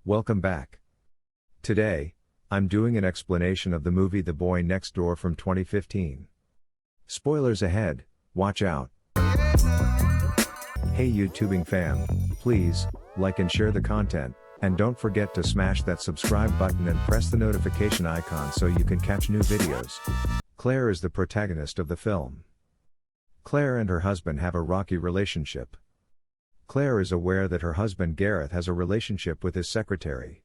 Welcome back. Today, I'm doing an explanation of the movie The Boy Next Door from 2015. Spoilers ahead, watch out. Hey YouTubing fam, please, like and share the content, and don't forget to smash that subscribe button and press the notification icon so you can catch new videos. Claire is the protagonist of the film. Claire and her husband have a rocky relationship. Claire is aware that her husband Gareth has a relationship with his secretary.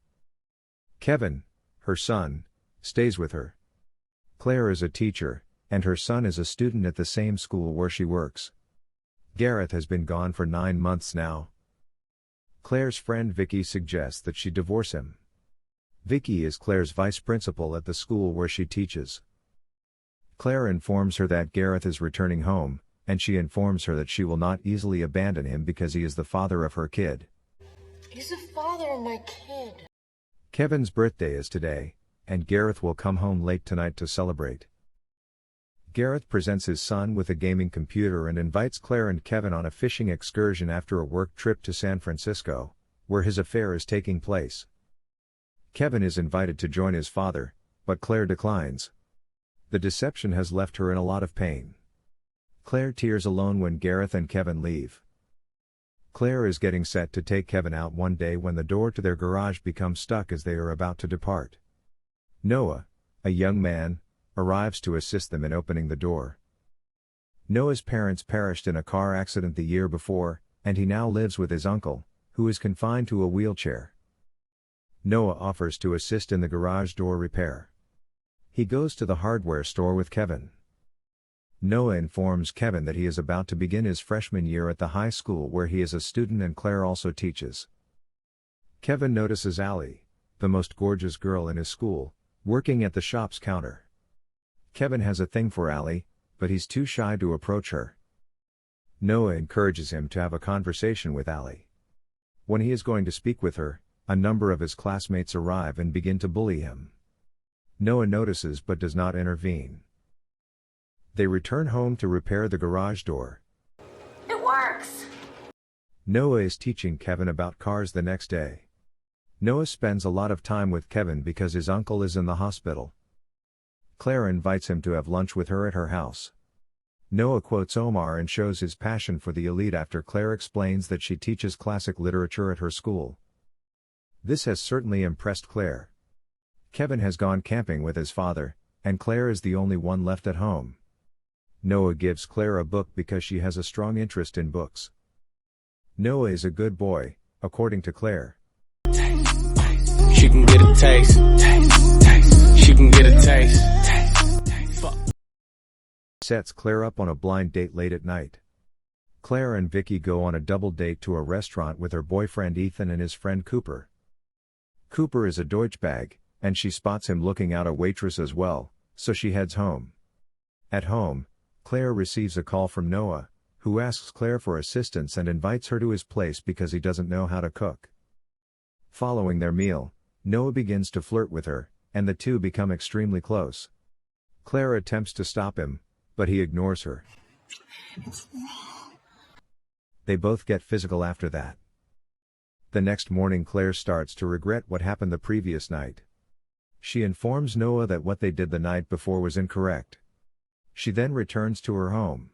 Kevin, her son, stays with her. Claire is a teacher, and her son is a student at the same school where she works. Gareth has been gone for 9 months now. Claire's friend Vicky suggests that she divorce him. Vicky is Claire's vice principal at the school where she teaches. Claire informs her that Gareth is returning home, and she informs her that she will not easily abandon him because he is the father of her kid. He's the father of my kid. Kevin's birthday is today, and Gareth will come home late tonight to celebrate. Gareth presents his son with a gaming computer and invites Claire and Kevin on a fishing excursion after a work trip to San Francisco, where his affair is taking place. Kevin is invited to join his father, but Claire declines. The deception has left her in a lot of pain. Claire tears alone when Gareth and Kevin leave. Claire is getting set to take Kevin out one day when the door to their garage becomes stuck as they are about to depart. Noah, a young man, arrives to assist them in opening the door. Noah's parents perished in a car accident the year before, and he now lives with his uncle, who is confined to a wheelchair. Noah offers to assist in the garage door repair. He goes to the hardware store with Kevin. Noah informs Kevin that he is about to begin his freshman year at the high school where he is a student and Claire also teaches. Kevin notices Allie, the most gorgeous girl in his school, working at the shop's counter. Kevin has a thing for Allie, but he's too shy to approach her. Noah encourages him to have a conversation with Allie. When he is going to speak with her, a number of his classmates arrive and begin to bully him. Noah notices but does not intervene. They return home to repair the garage door. It works! Noah is teaching Kevin about cars the next day. Noah spends a lot of time with Kevin because his uncle is in the hospital. Claire invites him to have lunch with her at her house. Noah quotes Omar and shows his passion for the elite after Claire explains that she teaches classic literature at her school. This has certainly impressed Claire. Kevin has gone camping with his father, and Claire is the only one left at home. Noah gives Claire a book because she has a strong interest in books. Noah is a good boy, according to Claire. She can get a taste. She can get a taste. Fuck. Sets Claire up on a blind date late at night. Claire and Vicky go on a double date to a restaurant with her boyfriend Ethan and his friend Cooper. Cooper is a Deutschbag, and she spots him looking out a waitress as well, so she heads home. At home, Claire receives a call from Noah, who asks Claire for assistance and invites her to his place because he doesn't know how to cook. Following their meal, Noah begins to flirt with her, and the two become extremely close. Claire attempts to stop him, but he ignores her. They both get physical after that. The next morning Claire starts to regret what happened the previous night. She informs Noah that what they did the night before was incorrect. She then returns to her home.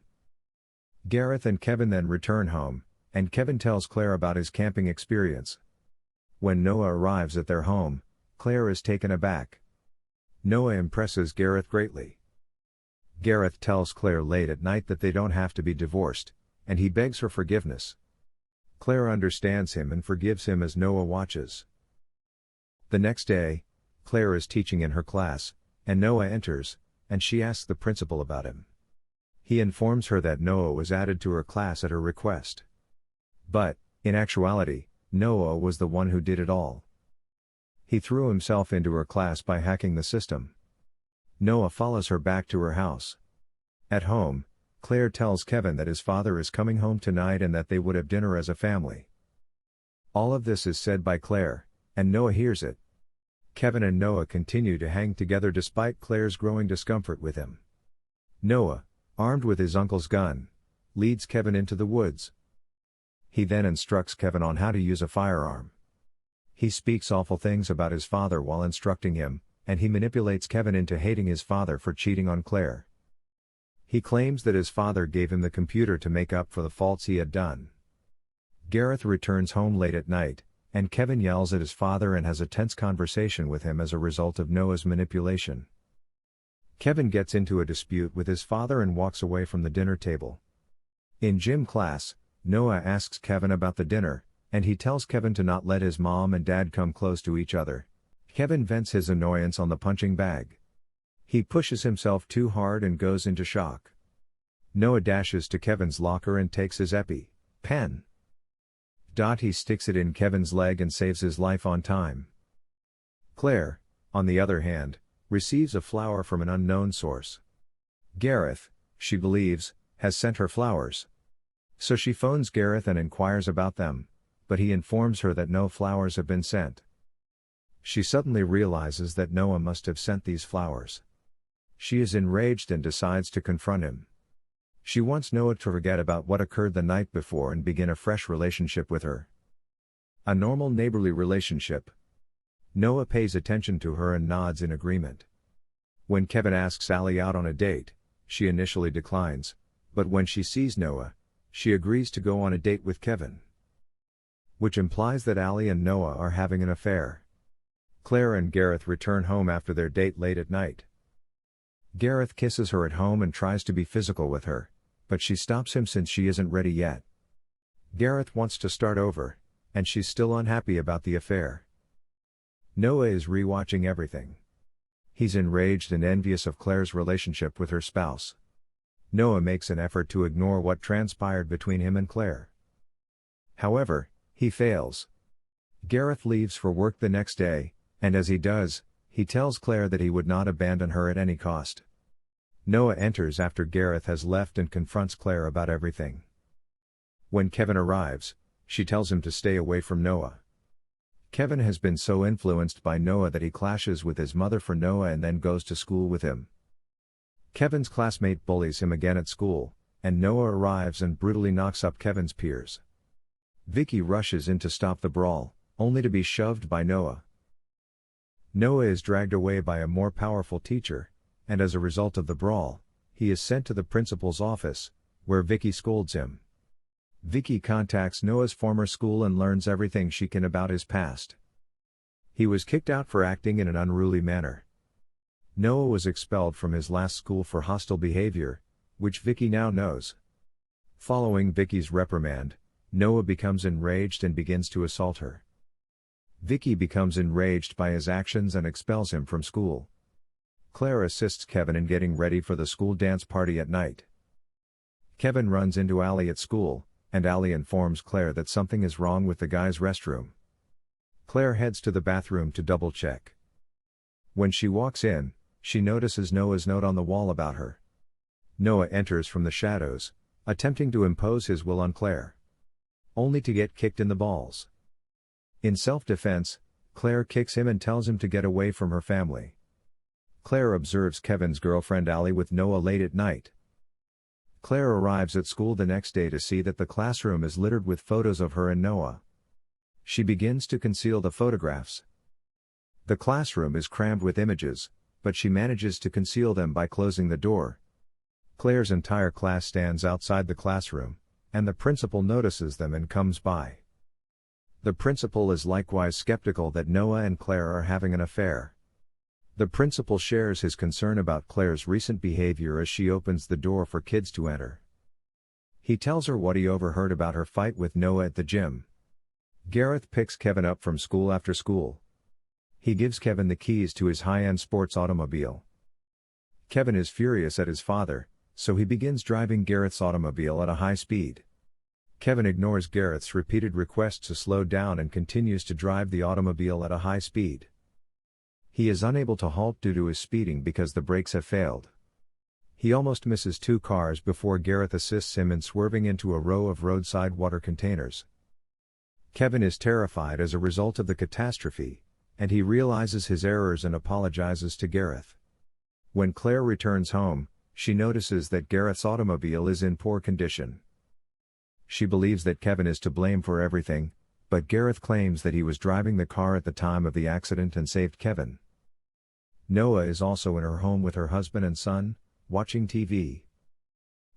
Gareth and Kevin then return home, and Kevin tells Claire about his camping experience. When Noah arrives at their home, Claire is taken aback. Noah impresses Gareth greatly. Gareth tells Claire late at night that they don't have to be divorced, and he begs her forgiveness. Claire understands him and forgives him as Noah watches. The next day, Claire is teaching in her class, and Noah enters, and she asks the principal about him. He informs her that Noah was added to her class at her request. But, in actuality, Noah was the one who did it all. He threw himself into her class by hacking the system. Noah follows her back to her house. At home, Claire tells Kevin that his father is coming home tonight and that they would have dinner as a family. All of this is said by Claire, and Noah hears it. Kevin and Noah continue to hang together despite Claire's growing discomfort with him. Noah, armed with his uncle's gun, leads Kevin into the woods. He then instructs Kevin on how to use a firearm. He speaks awful things about his father while instructing him, and he manipulates Kevin into hating his father for cheating on Claire. He claims that his father gave him the computer to make up for the faults he had done. Gareth returns home late at night, and Kevin yells at his father and has a tense conversation with him as a result of Noah's manipulation. Kevin gets into a dispute with his father and walks away from the dinner table. In gym class, Noah asks Kevin about the dinner, and he tells Kevin to not let his mom and dad come close to each other. Kevin vents his annoyance on the punching bag. He pushes himself too hard and goes into shock. Noah dashes to Kevin's locker and takes his pen. He sticks it in Kevin's leg and saves his life on time. Claire, on the other hand, receives a flower from an unknown source. Gareth, she believes, has sent her flowers. So she phones Gareth and inquires about them, but he informs her that no flowers have been sent. She suddenly realizes that Noah must have sent these flowers. She is enraged and decides to confront him. She wants Noah to forget about what occurred the night before and begin a fresh relationship with her. A normal neighborly relationship. Noah pays attention to her and nods in agreement. When Kevin asks Allie out on a date, she initially declines, but when she sees Noah, she agrees to go on a date with Kevin. Which implies that Allie and Noah are having an affair. Claire and Gareth return home after their date late at night. Gareth kisses her at home and tries to be physical with her, but she stops him since she isn't ready yet. Gareth wants to start over, and she's still unhappy about the affair. Noah is rewatching everything. He's enraged and envious of Claire's relationship with her spouse. Noah makes an effort to ignore what transpired between him and Claire. However, he fails. Gareth leaves for work the next day, and as he does, he tells Claire that he would not abandon her at any cost. Noah enters after Gareth has left and confronts Claire about everything. When Kevin arrives, she tells him to stay away from Noah. Kevin has been so influenced by Noah that he clashes with his mother for Noah and then goes to school with him. Kevin's classmate bullies him again at school, and Noah arrives and brutally knocks up Kevin's peers. Vicky rushes in to stop the brawl, only to be shoved by Noah. Noah is dragged away by a more powerful teacher, and as a result of the brawl, he is sent to the principal's office, where Vicky scolds him. Vicky contacts Noah's former school and learns everything she can about his past. He was kicked out for acting in an unruly manner. Noah was expelled from his last school for hostile behavior, which Vicky now knows. Following Vicky's reprimand, Noah becomes enraged and begins to assault her. Vicky becomes enraged by his actions and expels him from school. Claire assists Kevin in getting ready for the school dance party at night. Kevin runs into Allie at school, and Allie informs Claire that something is wrong with the guys' restroom. Claire heads to the bathroom to double-check. When she walks in, she notices Noah's note on the wall about her. Noah enters from the shadows, attempting to impose his will on Claire. Only to get kicked in the balls. In self-defense, Claire kicks him and tells him to get away from her family. Claire observes Kevin's girlfriend Allie with Noah late at night. Claire arrives at school the next day to see that the classroom is littered with photos of her and Noah. She begins to conceal the photographs. The classroom is crammed with images, but she manages to conceal them by closing the door. Claire's entire class stands outside the classroom, and the principal notices them and comes by. The principal is likewise skeptical that Noah and Claire are having an affair. The principal shares his concern about Claire's recent behavior as she opens the door for kids to enter. He tells her what he overheard about her fight with Noah at the gym. Gareth picks Kevin up from school after school. He gives Kevin the keys to his high-end sports automobile. Kevin is furious at his father, so he begins driving Gareth's automobile at a high speed. Kevin ignores Gareth's repeated requests to slow down and continues to drive the automobile at a high speed. He is unable to halt due to his speeding because the brakes have failed. He almost misses two cars before Gareth assists him in swerving into a row of roadside water containers. Kevin is terrified as a result of the catastrophe, and he realizes his errors and apologizes to Gareth. When Claire returns home, she notices that Gareth's automobile is in poor condition. She believes that Kevin is to blame for everything, but Gareth claims that he was driving the car at the time of the accident and saved Kevin. Noah is also in her home with her husband and son, watching TV.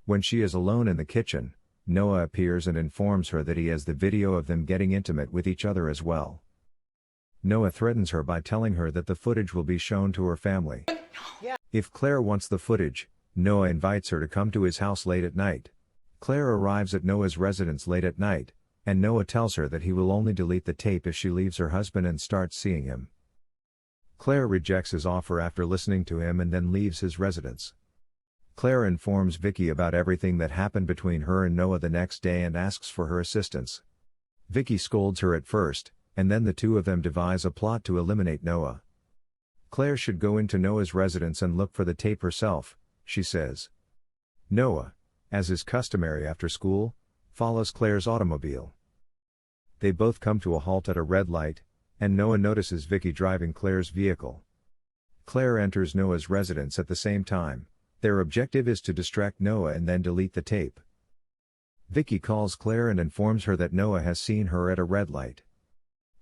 When she is alone in the kitchen, Noah appears and informs her that he has the video of them getting intimate with each other as well. Noah threatens her by telling her that the footage will be shown to her family. If Claire wants the footage, Noah invites her to come to his house late at night. Claire arrives at Noah's residence late at night, and Noah tells her that he will only delete the tape if she leaves her husband and starts seeing him. Claire rejects his offer after listening to him and then leaves his residence. Claire informs Vicky about everything that happened between her and Noah the next day and asks for her assistance. Vicky scolds her at first, and then the two of them devise a plot to eliminate Noah. Claire should go into Noah's residence and look for the tape herself, she says. Noah, as is customary after school, follows Claire's automobile. They both come to a halt at a red light, and Noah notices Vicky driving Claire's vehicle. Claire enters Noah's residence at the same time. Their objective is to distract Noah and then delete the tape. Vicky calls Claire and informs her that Noah has seen her at a red light.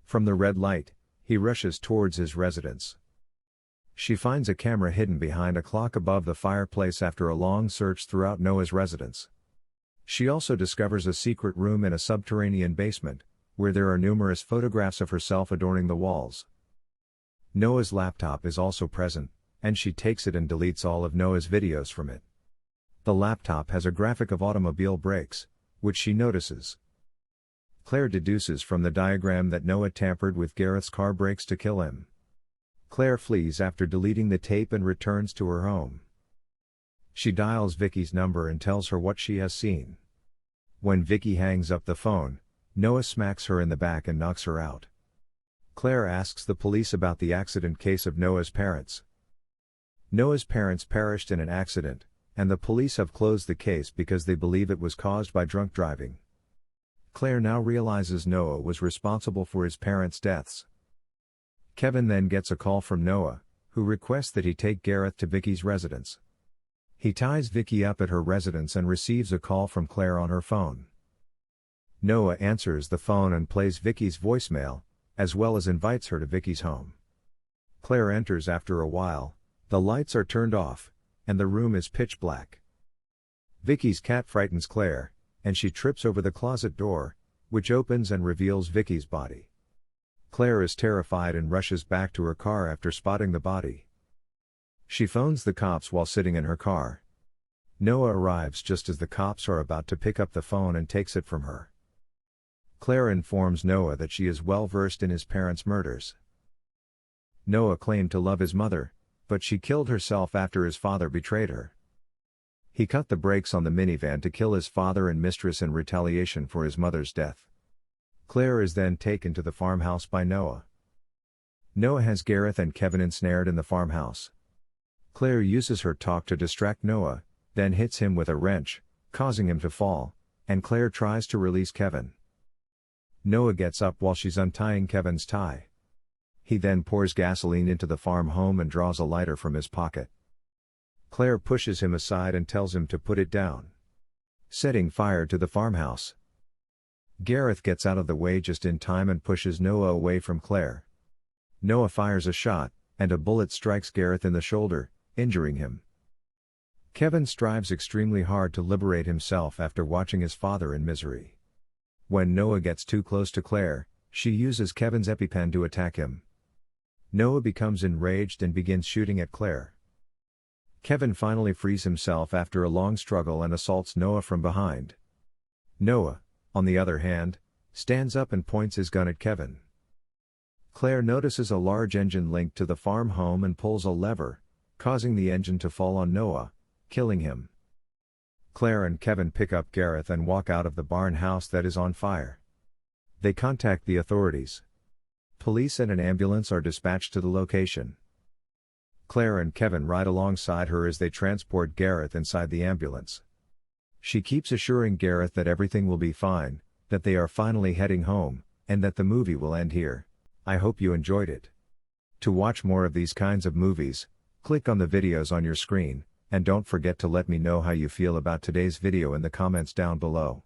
From the red light, he rushes towards his residence. She finds a camera hidden behind a clock above the fireplace after a long search throughout Noah's residence. She also discovers a secret room in a subterranean basement, where there are numerous photographs of herself adorning the walls. Noah's laptop is also present, and she takes it and deletes all of Noah's videos from it. The laptop has a graphic of automobile brakes, which she notices. Claire deduces from the diagram that Noah tampered with Gareth's car brakes to kill him. Claire flees after deleting the tape and returns to her home. She dials Vicky's number and tells her what she has seen. When Vicky hangs up the phone, Noah smacks her in the back and knocks her out. Claire asks the police about the accident case of Noah's parents. Noah's parents perished in an accident, and the police have closed the case because they believe it was caused by drunk driving. Claire now realizes Noah was responsible for his parents' deaths. Kevin then gets a call from Noah, who requests that he take Gareth to Vicky's residence. He ties Vicky up at her residence and receives a call from Claire on her phone. Noah answers the phone and plays Vicky's voicemail, as well as invites her to Vicky's home. Claire enters after a while. The lights are turned off, and the room is pitch black. Vicky's cat frightens Claire, and she trips over the closet door, which opens and reveals Vicky's body. Claire is terrified and rushes back to her car after spotting the body. She phones the cops while sitting in her car. Noah arrives just as the cops are about to pick up the phone and takes it from her. Claire informs Noah that she is well versed in his parents' murders. Noah claimed to love his mother, but she killed herself after his father betrayed her. He cut the brakes on the minivan to kill his father and mistress in retaliation for his mother's death. Claire is then taken to the farmhouse by Noah. Noah has Gareth and Kevin ensnared in the farmhouse. Claire uses her talk to distract Noah, then hits him with a wrench, causing him to fall, and Claire tries to release Kevin. Noah gets up while she's untying Kevin's tie. He then pours gasoline into the farm home and draws a lighter from his pocket. Claire pushes him aside and tells him to put it down, setting fire to the farmhouse. Gareth gets out of the way just in time and pushes Noah away from Claire. Noah fires a shot, and a bullet strikes Gareth in the shoulder, injuring him. Kevin strives extremely hard to liberate himself after watching his father in misery. When Noah gets too close to Claire, she uses Kevin's EpiPen to attack him. Noah becomes enraged and begins shooting at Claire. Kevin finally frees himself after a long struggle and assaults Noah from behind. Noah, on the other hand, stands up and points his gun at Kevin. Claire notices a large engine linked to the farm home and pulls a lever, causing the engine to fall on Noah, killing him. Claire and Kevin pick up Gareth and walk out of the barn house that is on fire. They contact the authorities. Police and an ambulance are dispatched to the location. Claire and Kevin ride alongside her as they transport Gareth inside the ambulance. She keeps assuring Gareth that everything will be fine, that they are finally heading home, and that the movie will end here. I hope you enjoyed it. To watch more of these kinds of movies, click on the videos on your screen, and don't forget to let me know how you feel about today's video in the comments down below.